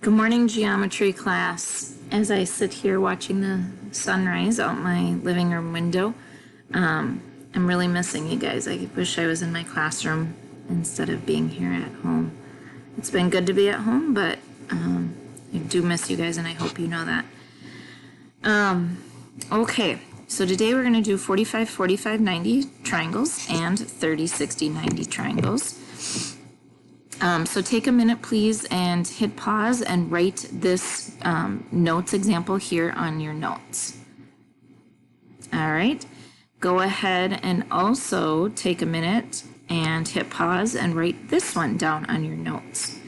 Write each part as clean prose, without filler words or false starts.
Good morning, geometry class. As I sit here watching the sunrise out my living room window, I'm really missing you guys. I wish I was in my classroom instead of being here at home. It's been good to be at home, but I do miss you guys, and I hope you know that. Okay, so today we're going to do 45, 45, 90 triangles and 30, 60, 90 triangles. So take a minute, please, and hit pause and write this notes example here on your notes. All right. Go ahead and also take a minute and hit pause and write this one down on your notes.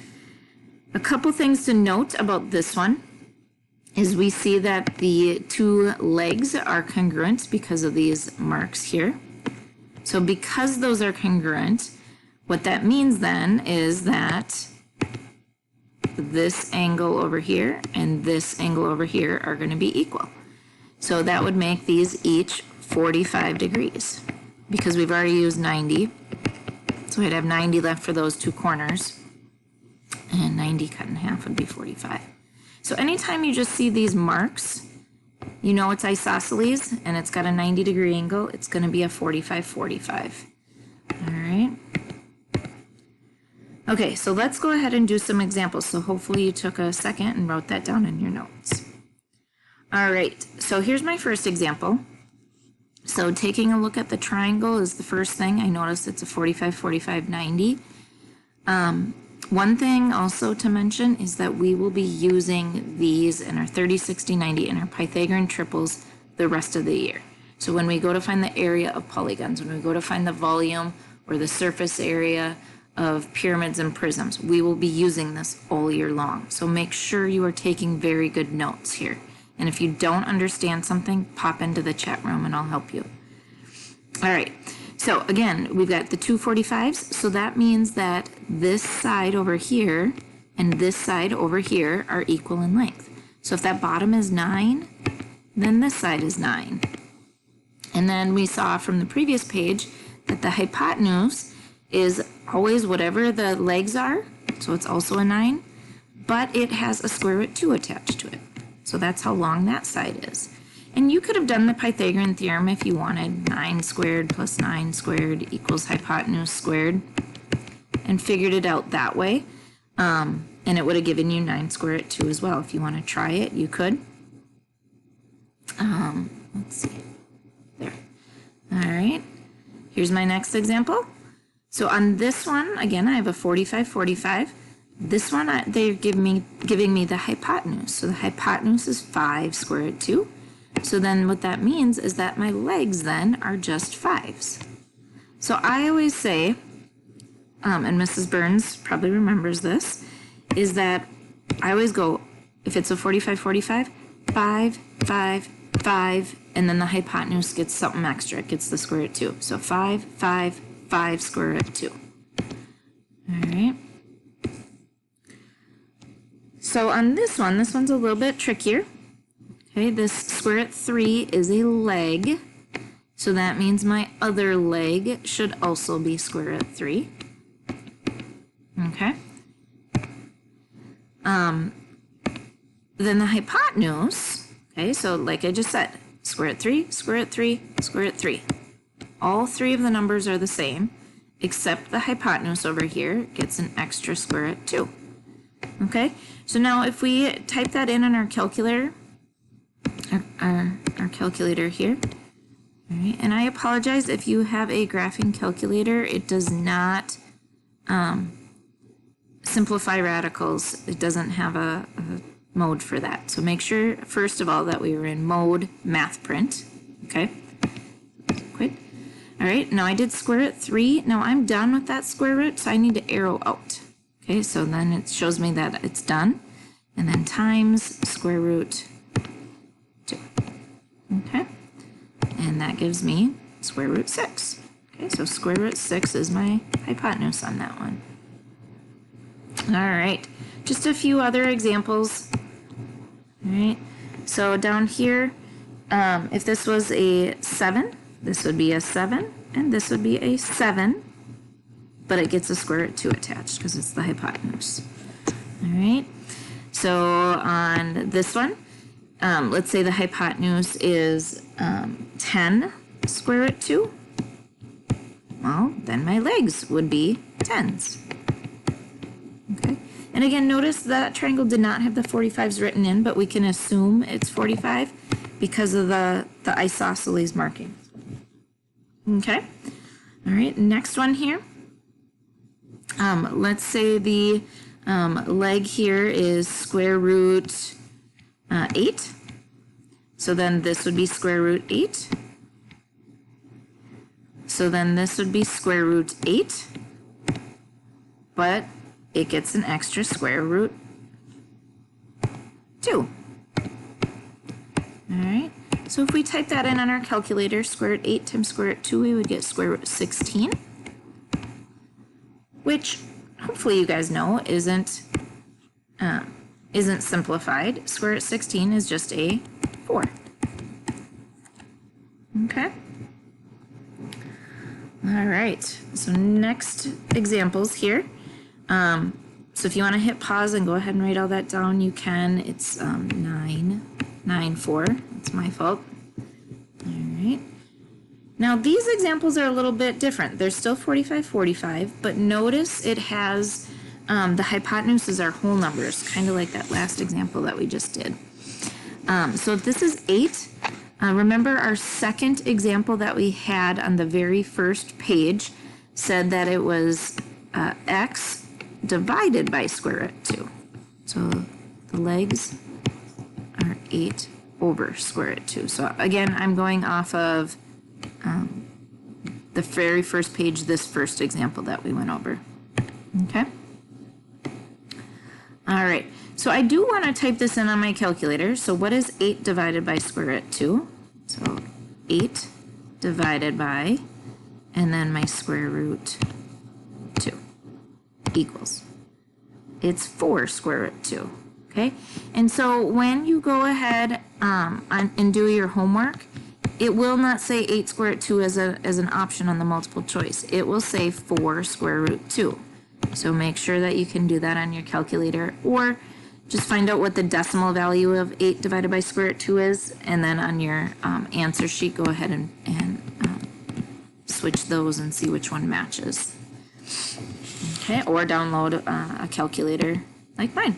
A couple things to note about this one is we see that the two legs are congruent because of these marks here. So because those are congruent, what that means then is that this angle over here and this angle over here are going to be equal. So that would make these each 45 degrees because we've already used 90. So I'd have 90 left for those two corners, and 90 cut in half would be 45. So anytime you just see these marks, you know it's isosceles and it's got a 90-degree angle. It's going to be a 45, 45. All right. Okay, so let's go ahead and do some examples. So hopefully you took a second and wrote that down in your notes. All right, so here's my first example. So taking a look at the triangle is the first thing. I noticed it's a 45, 45, 90. One thing also to mention is that we will be using these in our 30, 60, 90 and our Pythagorean triples the rest of the year. So when we go to find the area of polygons, when we go to find the volume or the surface area of pyramids and prisms, we will be using this all year long. So make sure you are taking very good notes here. And if you don't understand something, pop into the chat room and I'll help you. All right, so again, we've got the two 45s. So that means that this side over here and this side over here are equal in length. So if that bottom is 9, then this side is 9. And then we saw from the previous page that the hypotenuse is always whatever the legs are, so it's also a 9, but it has a square root 2 attached to it. So that's how long that side is. And you could have done the Pythagorean theorem if you wanted. 9 squared plus 9 squared equals hypotenuse squared, and figured it out that way. And it would have given you 9 squared root 2 as well. If you want to try it, you could. Let's see. There. All right. Here's my next example. So on this one, again, I have a 45, 45. This one, they're giving me the hypotenuse. So the hypotenuse is 5 square root 2. So then what that means is that my legs then are just 5s. So I always say, and Mrs. Burns probably remembers this, is that I always go, if it's a 45, 45, 5, 5, 5, and then the hypotenuse gets something extra. It gets the square root 2. So 5, 5, 5 square root 2. All right. So on this one's a little bit trickier. Okay, this square root 3 is a leg. So that means my other leg should also be square root 3. Okay. Then the hypotenuse, okay, so like I just said, square root 3, square root 3, square root 3. All three of the numbers are the same, except the hypotenuse over here gets an extra square root 2. Okay, so now if we type that in on our calculator, our calculator here, all right, and I apologize if you have a graphing calculator, it does not simplify radicals. It doesn't have a mode for that. So make sure, first of all, that we are in mode math print, okay? Quit. All right, now I did square root 3. Now I'm done with that square root, so I need to arrow out. Okay, so then it shows me that it's done. And then times square root 2. Okay, and that gives me square root 6. Okay, so square root 6 is my hypotenuse on that one. All right, just a few other examples. All right, so down here, if this was a 7, this would be a 7, and this would be a 7, but it gets a square root 2 attached because it's the hypotenuse. All right, So on this one, let's say the hypotenuse is 10 square root 2. Well, then my legs would be 10s. Okay. And again, notice that triangle did not have the 45s written in, but we can assume it's 45 because of the isosceles marking. Okay. All right, next one here. Let's say the leg here is square root 8. So then this would be square root 8. So then this would be square root 8. But it gets an extra square root 2. All right. So if we type that in on our calculator, square root 8 times square root 2, we would get square root 16. Which hopefully you guys know isn't simplified. Square root 16 is just a 4. Okay. All right. So next examples here. So if you want to hit pause and go ahead and write all that down, you can. It's 9, 4. It's my fault. All right. Now these examples are a little bit different. They're still 45, 45, but notice it has the hypotenuse is our whole numbers, kind of like that last example that we just did. So if this is 8, remember our second example that we had on the very first page said that it was x divided by square root 2. So the legs are 8 over square root 2. So again, I'm going off of the very first page, this first example that we went over. Okay. All right. So I do want to type this in on my calculator. So what is 8 divided by square root 2? So 8 divided by, and then my square root 2 equals. It's 4 square root 2. Okay. And so when you go ahead and do your homework, it will not say 8 square root 2 as an option on the multiple choice. It will say 4 square root 2. So make sure that you can do that on your calculator, or just find out what the decimal value of 8 divided by square root 2 is, and then on your answer sheet, go ahead and switch those and see which one matches. Okay, or download a calculator like mine.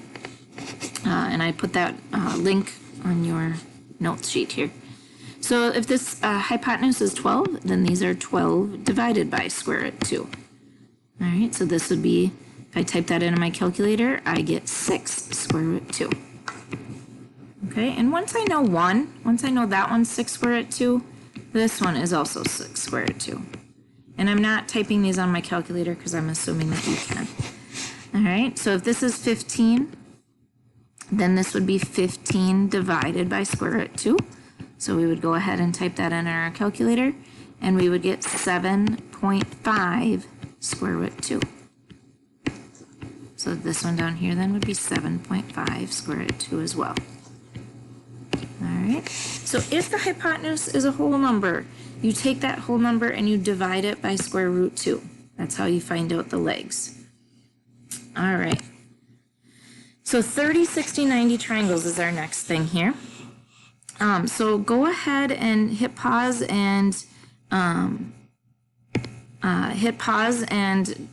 And I put that link on your notes sheet here. So if this hypotenuse is 12, then these are 12 divided by square root 2. All right, so this would be, if I type that into my calculator, I get 6 square root 2. Okay, and once I know that one's 6 square root 2, this one is also 6 square root 2. And I'm not typing these on my calculator because I'm assuming that you can. All right, so if this is 15, then this would be 15 divided by square root 2. So we would go ahead and type that in our calculator, and we would get 7.5 square root 2. So this one down here then would be 7.5 square root 2 as well. All right. So if the hypotenuse is a whole number, you take that whole number and you divide it by square root 2. That's how you find out the legs. All right. So 30, 60, 90 triangles is our next thing here. So go ahead and hit pause and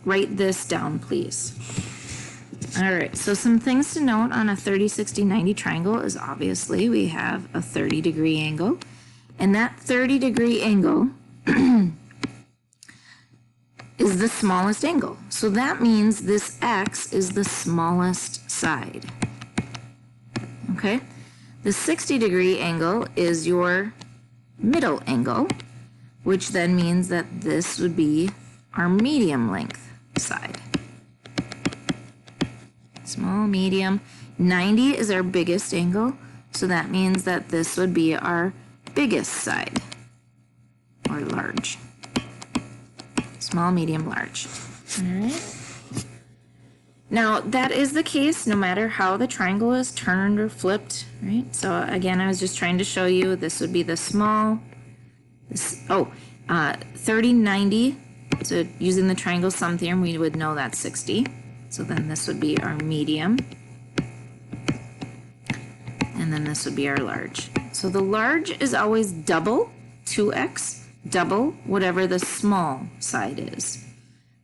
write this down, please. All right, so some things to note on a 30, 60, 90 triangle is obviously we have a 30-degree angle, and that 30-degree angle is the smallest angle. So that means this x is the smallest side. Okay? The 60-degree angle is your middle angle, which then means that this would be our medium length side. Small, medium. 90 is our biggest angle, so that means that this would be our biggest side, or large. Small, medium, large. All right. Now, that is the case no matter how the triangle is turned or flipped, right? So again, I was just trying to show you this would be the small, 30, 90. So using the triangle sum theorem, we would know that's 60. So then this would be our medium. and then this would be our large. So the large is always double 2x, double whatever the small side is.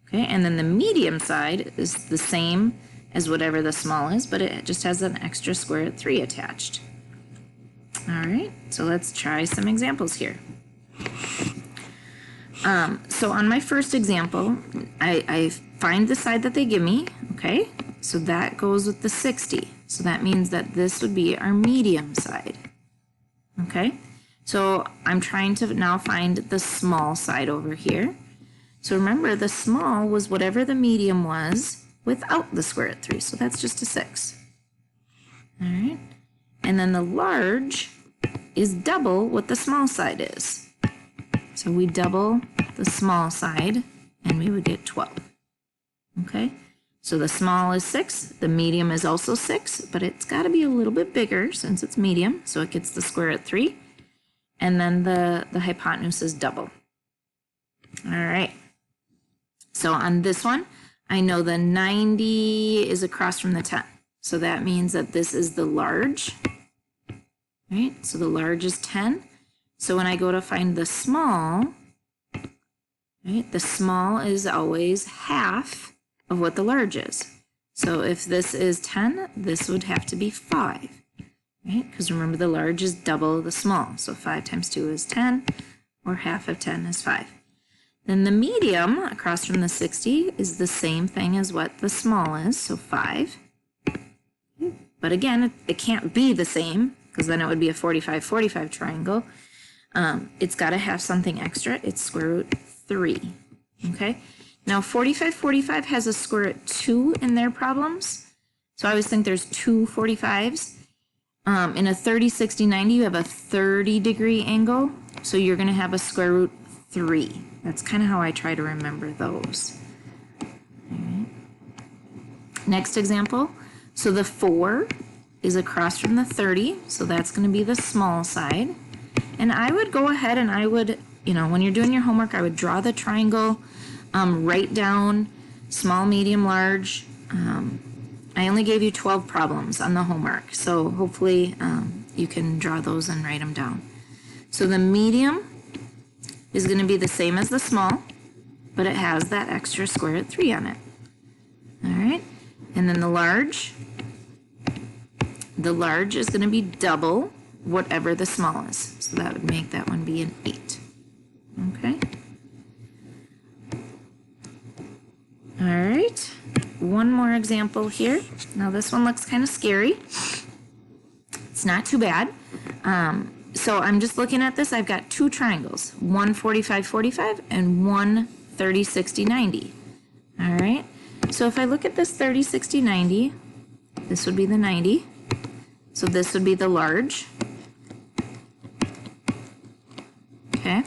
Okay, and then the medium side is the same as whatever the small is, but it just has an extra square root 3 attached. All right, so let's try some examples here. So on my first example, I find the side that they give me, okay? So that goes with the 60. So that means that this would be our medium side, okay? So I'm trying to now find the small side over here. So remember, the small was whatever the medium was without the square root 3. So that's just a 6. All right. And then the large is double what the small side is. So we double the small side and we would get 12. Okay. So the small is 6, the medium is also 6, but it's got to be a little bit bigger since it's medium, so it gets the square root 3. And then the hypotenuse is double. All right. So on this one, I know the 90 is across from the 10. So that means that this is the large, right? So the large is 10. So when I go to find the small, right, the small is always half of what the large is. So if this is 10, this would have to be 5, right? Because remember, the large is double the small. So 5 times 2 is 10, or half of 10 is 5. Then the medium across from the 60 is the same thing as what the small is, so 5. But again, it can't be the same, because then it would be a 45-45 triangle. It's got to have something extra. It's square root 3, okay? Now, 45-45 has a square root 2 in their problems. So I always think there's two 45s. In a 30-60-90, you have a 30-degree angle. So you're going to have a square root 3. That's kind of how I try to remember those. Right. Next example. So the 4 is across from the 30. So that's going to be the small side. And I would go ahead and I would, when you're doing your homework, I would draw the triangle. Write down small, medium, large. I only gave you 12 problems on the homework, so hopefully you can draw those and write them down. So the medium is going to be the same as the small, but it has that extra square root 3 on it. All right, and then the large is going to be double whatever the small is, so that would make that one be an 8. Okay. All right, one more example here. Now this one looks kind of scary. It's not too bad. So I'm just looking at this. I've got two triangles, one 45-45 and one 30-60-90. All right, so if I look at this 30-60-90, this would be the 90. So this would be the large. Okay.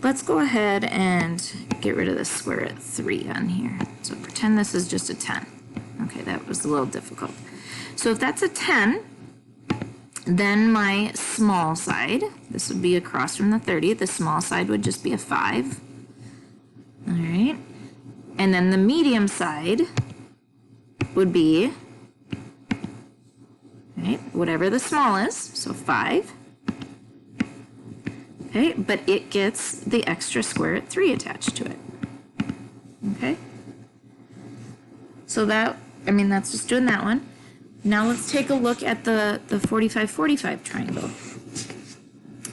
Let's go ahead and get rid of the square root 3 on here. So pretend this is just a 10. Okay, that was a little difficult. So if that's a 10, then my small side, this would be across from the 30. The small side would just be a 5. All right. And then the medium side would be, right, whatever the small is, so 5. Okay, but it gets the extra square root 3 attached to it. Okay. So that's just doing that one. Now let's take a look at the 45-45 triangle.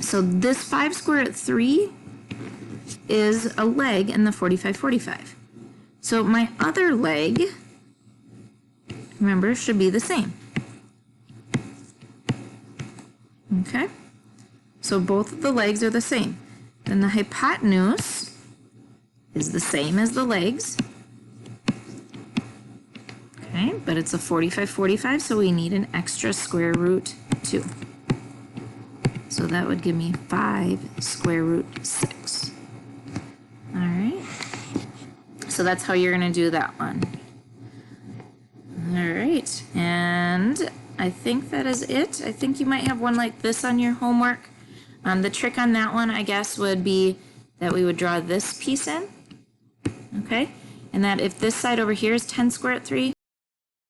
So this 5 square root 3 is a leg in the 45-45. So my other leg, remember, should be the same. Okay. So both of the legs are the same. Then the hypotenuse is the same as the legs. Okay, but it's a 45-45, so we need an extra square root 2. So that would give me 5 square root 6. All right. So that's how you're going to do that one. All right. And I think that is it. I think you might have one like this on your homework. The trick on that one, I guess, would be that we would draw this piece in. Okay. And that if this side over here is 10 square root 3,